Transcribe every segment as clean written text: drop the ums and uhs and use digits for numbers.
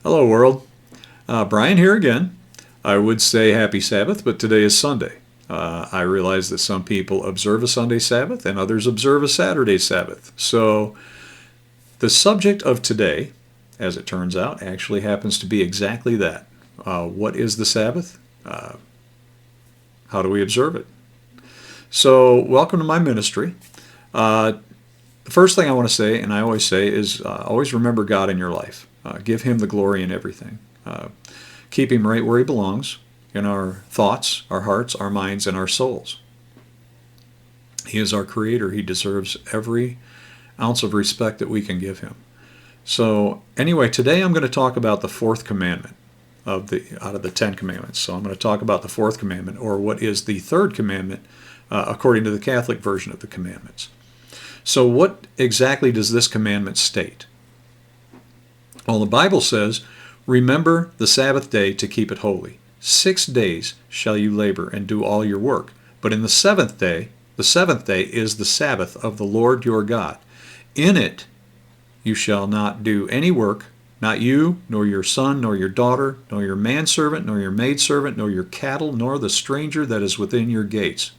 Hello, world. Brian here again. I would say happy Sabbath, but today is Sunday. I realize that some people observe a Sunday Sabbath and others observe a Saturday Sabbath. So the subject of today, as it turns out, actually happens to be exactly that. What is the Sabbath? How do we observe it? So welcome to my ministry. The first thing I want to say, and I always say, is always remember God in your life. Give Him the glory in everything. Keep Him right where He belongs, in our thoughts, our hearts, our minds, and our souls. He is our Creator. He deserves every ounce of respect that we can give Him. So anyway, today I'm going to talk about the fourth commandment out of the 10 commandments. So I'm going to talk about the fourth commandment, or what is the third commandment, according to the Catholic version of the commandments. So what exactly does this commandment state? Well, the Bible says, "Remember the Sabbath-day to keep it holy. 6 days shall you labor and do all your work. But in the seventh day is the Sabbath of the Lord your God. In it you shall not do any work, not you, nor your son, nor your daughter, nor your manservant, nor your maidservant, nor your cattle, nor the stranger that is within your gates.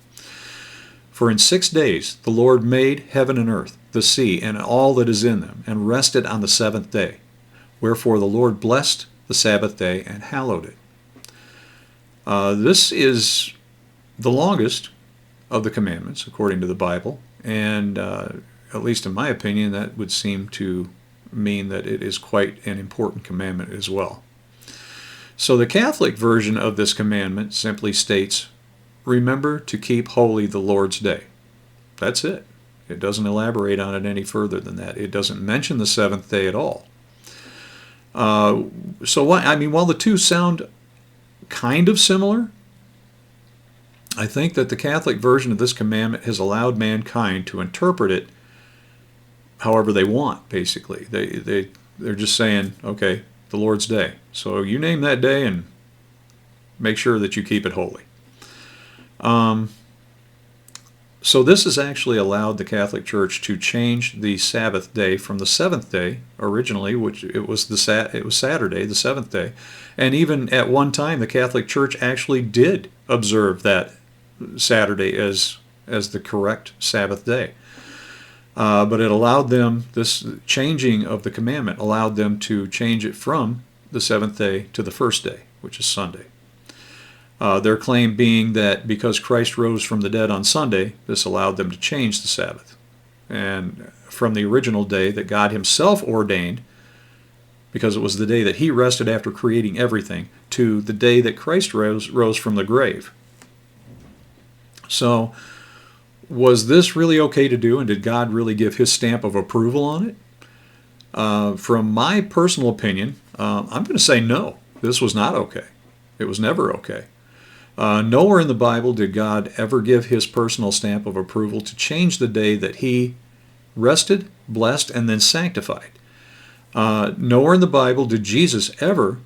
For in 6 days the Lord made heaven and earth, the sea, and all that is in them, and rested on the seventh day. Wherefore the Lord blessed the Sabbath day and hallowed it." This is the longest of the commandments, according to the Bible, and at least in my opinion, that would seem to mean that it is quite an important commandment as well. So the Catholic version of this commandment simply states, "Remember to keep holy the Lord's day." That's it. It doesn't elaborate on it any further than that. It doesn't mention the seventh day at all. While the two sound kind of similar, I think that the Catholic version of this commandment has allowed mankind to interpret it however they want, basically. They're just saying, okay, the Lord's day. So you name that day and make sure that you keep it holy. So this has actually allowed the Catholic Church to change the Sabbath day from the seventh day originally, which it was Saturday, the seventh day, and even at one time the Catholic Church actually did observe that Saturday as the correct Sabbath day. But it allowed them, this changing of the commandment allowed them to change it from the seventh day to the first day, which is Sunday. Their claim being that because Christ rose from the dead on Sunday, this allowed them to change the Sabbath. And from the original day that God Himself ordained, because it was the day that He rested after creating everything, to the day that Christ rose from the grave. So, was this really okay to do, and did God really give His stamp of approval on it? From my personal opinion, I'm going to say no. This was not okay. It was never okay. Nowhere in the Bible did God ever give His personal stamp of approval to change the day that He rested, blessed, and then sanctified. Nowhere in the Bible did Jesus ever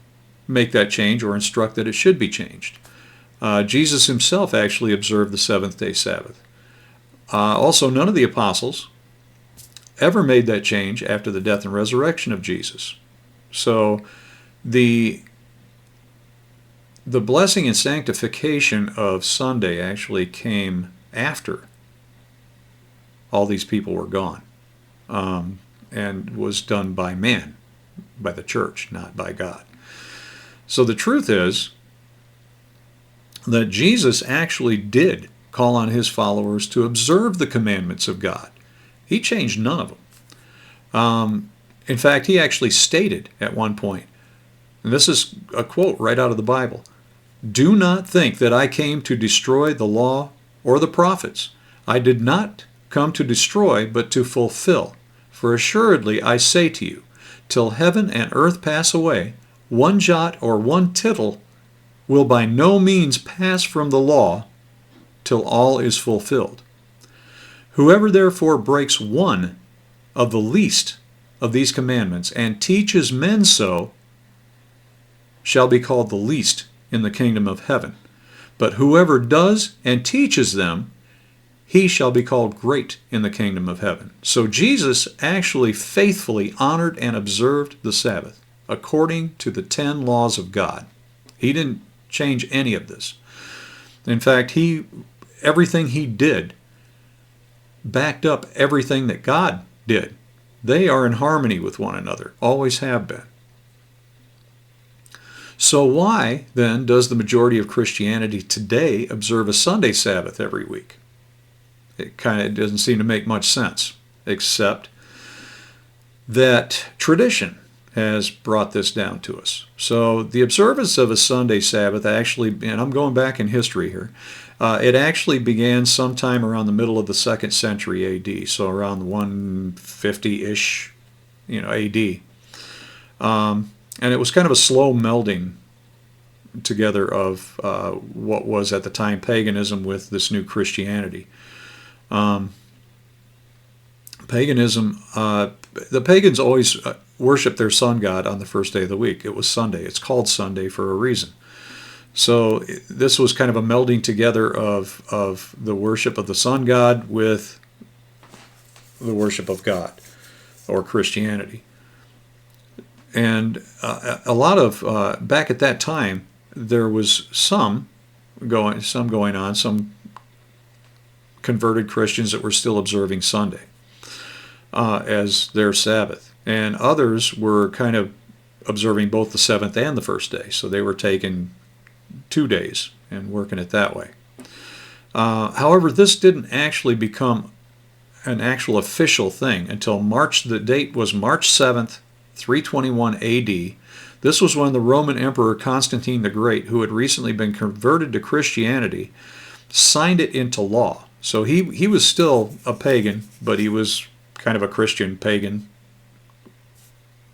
make that change or instruct that it should be changed. Jesus Himself actually observed the seventh-day Sabbath. Also, none of the apostles ever made that change after the death and resurrection of Jesus. So the blessing and sanctification of Sunday actually came after all these people were gone, and was done by man, by the church, not by God. So the truth is that Jesus actually did call on His followers to observe the commandments of God. He changed none of them. In fact, He actually stated at one point, and this is a quote right out of the Bible, "Do not think that I came to destroy the law or the prophets. I did not come to destroy, but to fulfill. For assuredly I say to you, till heaven and earth pass away, one jot or one tittle will by no means pass from the law till all is fulfilled. Whoever therefore breaks one of the least of these commandments and teaches men so shall be called the least in the kingdom of heaven. But whoever does and teaches them, he shall be called great in the kingdom of heaven." So Jesus actually faithfully honored and observed the Sabbath. according to the 10 laws of God. He didn't change any of this. In fact, everything he did backed up everything that God did. They are in harmony with one another, always have been. So why, then, does the majority of Christianity today observe a Sunday Sabbath every week? It kind of doesn't seem to make much sense, except that tradition has brought this down to us. So the observance of a Sunday Sabbath actually, and I'm going back in history here, it actually began sometime around the middle of the 2nd century AD, so around 150-ish, AD. And it was kind of a slow melding together of what was at the time paganism with this new Christianity. Paganism, the pagans always worshiped their sun god on the first day of the week. It was Sunday. It's called Sunday for a reason. So this was kind of a melding together of the worship of the sun god with the worship of God, or Christianity. And a lot of, back at that time, there was some going on, some converted Christians that were still observing Sunday as their Sabbath. And others were kind of observing both the 7th and the first day. So they were taking 2 days and working it that way. However, this didn't actually become an actual official thing until the date was March 7th, 321 AD. This was when the Roman Emperor Constantine the Great, who had recently been converted to Christianity, signed it into law. So he was still a pagan, but he was kind of a Christian pagan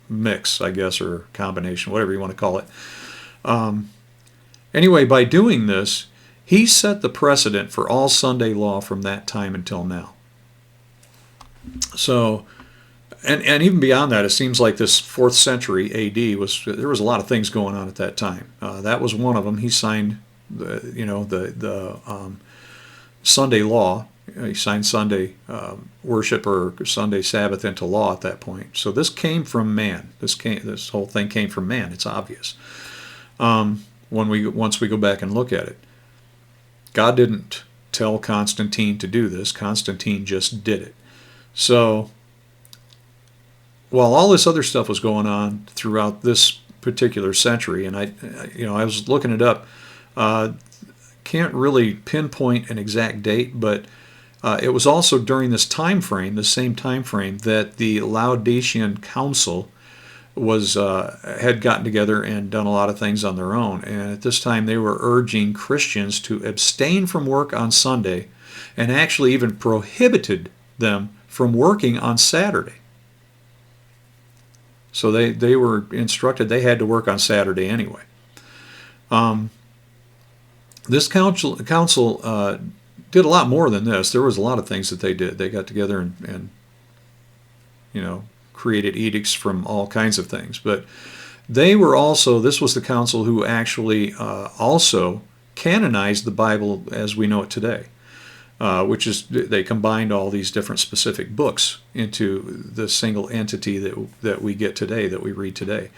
mix, I guess, or combination, whatever you want to call it. Anyway, by doing this, he set the precedent for all Sunday law from that time until now. So, and even beyond that, it seems like this 4th century AD there was a lot of things going on at that time. That was one of them. He signed the Sunday law. He signed Sunday worship or Sunday Sabbath into law at that point. So this came from man. This whole thing came from man. It's obvious. Once we go back and look at it, God didn't tell Constantine to do this. Constantine just did it. So while all this other stuff was going on throughout this particular century, and I was looking it up, can't really pinpoint an exact date, but it was also during this time frame, the same time frame, that the Laodicean Council had gotten together and done a lot of things on their own. And at this time, they were urging Christians to abstain from work on Sunday, and actually even prohibited them from working on Saturday. So they were instructed they had to work on Saturday anyway. This council did a lot more than this. There was a lot of things that they did. They got together and created edicts from all kinds of things. But this was the council who actually also canonized the Bible as we know it today. Which is, they combined all these different specific books into the single entity that we get today, that we read today.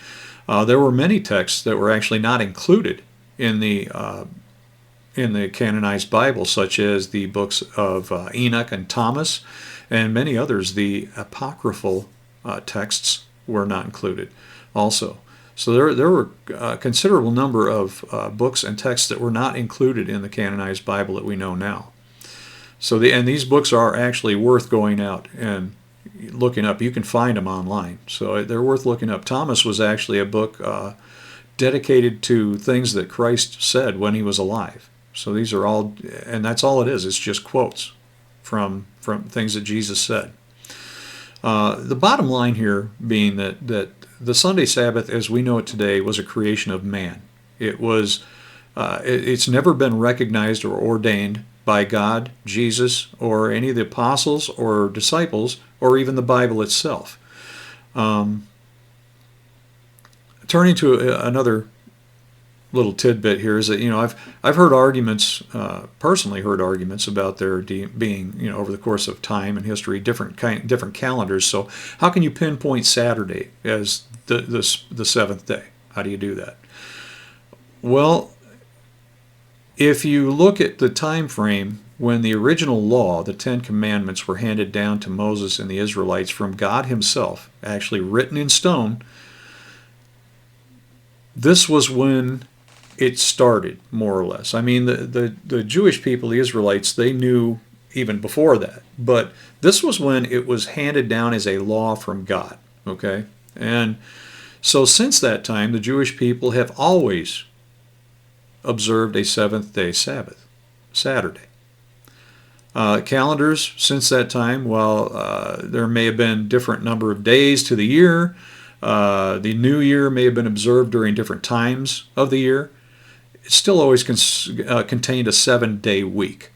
There were many texts that were actually not included in the canonized Bible, such as the books of Enoch and Thomas, and many others. The apocryphal texts were not included also. So there were a considerable number of books and texts that were not included in the canonized Bible that we know now. So these books are actually worth going out and looking up. You can find them online, so they're worth looking up. Thomas was actually a book dedicated to things that Christ said when he was alive. So these are all, and that's all it is. It's just quotes from things that Jesus said. The bottom line here being that the Sunday Sabbath, as we know it today, was a creation of man. It's never been recognized or ordained by God, Jesus, or any of the apostles or disciples, or even the Bible itself. Turning to another little tidbit here is that I've heard arguments, personally heard arguments about there being over the course of time and history different calendars. So how can you pinpoint Saturday as the seventh day. How do you do that? Well, if you look at the time frame when the original law, the Ten Commandments, were handed down to Moses and the Israelites from God himself, actually written in stone, this was when it started, more or less. I mean, the Jewish people, the Israelites, they knew even before that. But this was when it was handed down as a law from God, okay? And so since that time, the Jewish people have always observed a seventh-day Sabbath, Saturday. Calendars since that time, while there may have been different number of days to the year, the new year may have been observed during different times of the year, it still always contained a 7-day week.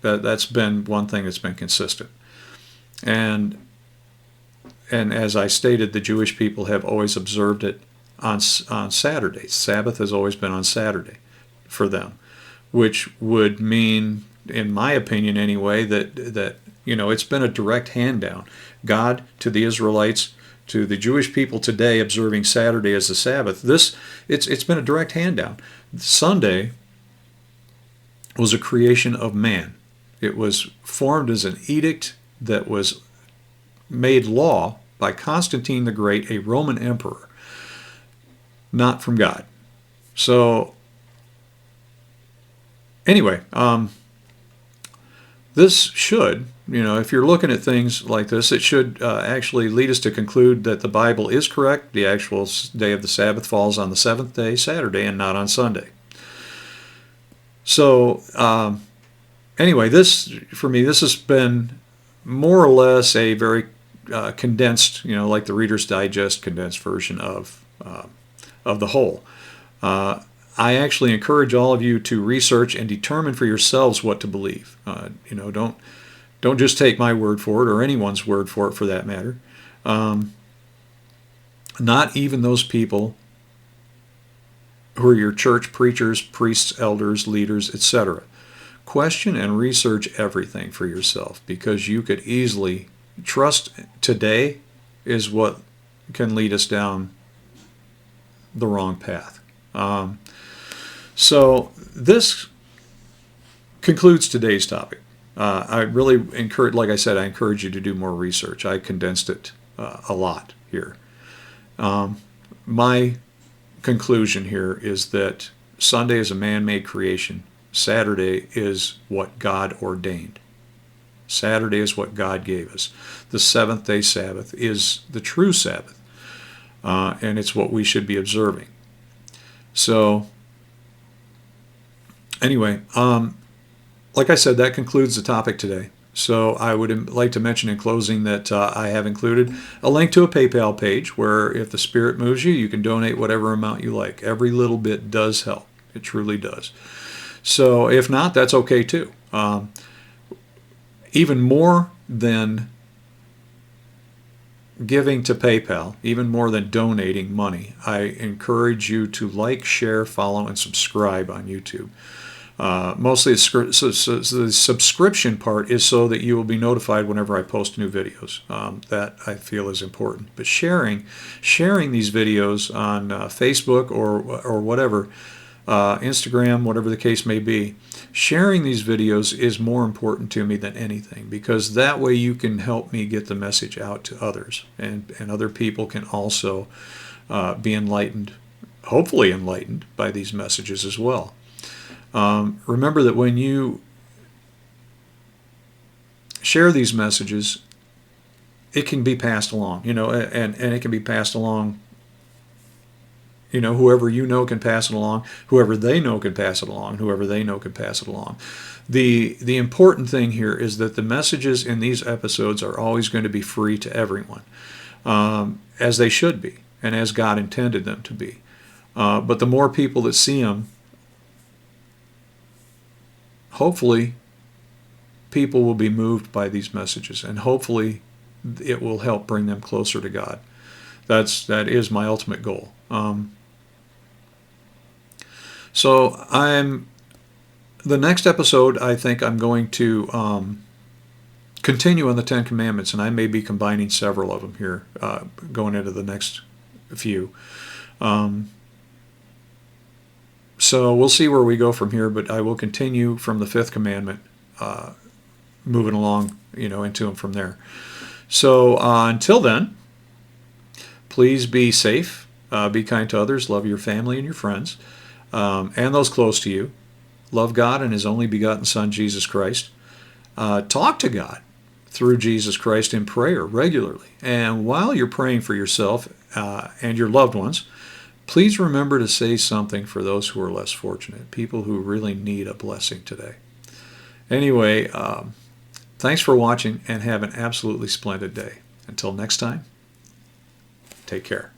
That's been one thing that's been consistent. And as I stated, the Jewish people have always observed it on Saturday. Sabbath has always been on Saturday for them, which would mean, in my opinion anyway, that it's been a direct hand down. God to the Israelites, to the Jewish people today observing Saturday as the Sabbath. It's been a direct hand down. Sunday was a creation of man. It was formed as an edict that was made law by Constantine the Great, a Roman emperor, not from God. So anyway, this should, if you're looking at things like this, it should actually lead us to conclude that the Bible is correct. The actual day of the Sabbath falls on the seventh day, Saturday, and not on Sunday. So anyway, for me, this has been more or less a very condensed, like the Reader's Digest condensed version of the whole. I actually encourage all of you to research and determine for yourselves what to believe. Don't just take my word for it, or anyone's word for it, for that matter. Not even those people who are your church preachers, priests, elders, leaders, etc. Question and research everything for yourself, because you could easily trust today is what can lead us down the wrong path. So this concludes today's topic. I really encourage, like I said, I encourage you to do more research. I condensed it a lot here. My conclusion here is that Sunday is a man-made creation. Saturday is what God ordained. Saturday is what God gave us. The seventh-day Sabbath is the true Sabbath, and it's what we should be observing. So anyway, like I said, that concludes the topic today. So I would like to mention in closing that I have included a link to a PayPal page where, if the Spirit moves you, you can donate whatever amount you like. Every little bit does help. It truly does. So if not, that's okay too. Even more than giving to PayPal, even more than donating money, I encourage you to like, share, follow, and subscribe on YouTube. Mostly the subscription part is so that you will be notified whenever I post new videos. That I feel is important. But sharing these videos on Facebook or whatever, Instagram, whatever the case may be, sharing these videos is more important to me than anything, because that way you can help me get the message out to others, and other people can also be enlightened, hopefully enlightened, by these messages as well. Remember that when you share these messages, it can be passed along, and it can be passed along, whoever you know can pass it along, whoever they know can pass it along, whoever they know can pass it along. The important thing here is that the messages in these episodes are always going to be free to everyone, as they should be, and as God intended them to be. But the more people that see them, hopefully people will be moved by these messages, and hopefully it will help bring them closer to God. That is my ultimate goal. So the next episode, I think I'm going to continue on the Ten Commandments, and I may be combining several of them here going into the next few. So we'll see where we go from here, but I will continue from the fifth commandment, moving along, into them from there. So until then, please be safe, be kind to others, love your family and your friends, and those close to you. Love God and His only begotten Son, Jesus Christ. Talk to God through Jesus Christ in prayer regularly. And while you're praying for yourself and your loved ones, please remember to say something for those who are less fortunate, people who really need a blessing today. Anyway, thanks for watching and have an absolutely splendid day. Until next time, take care.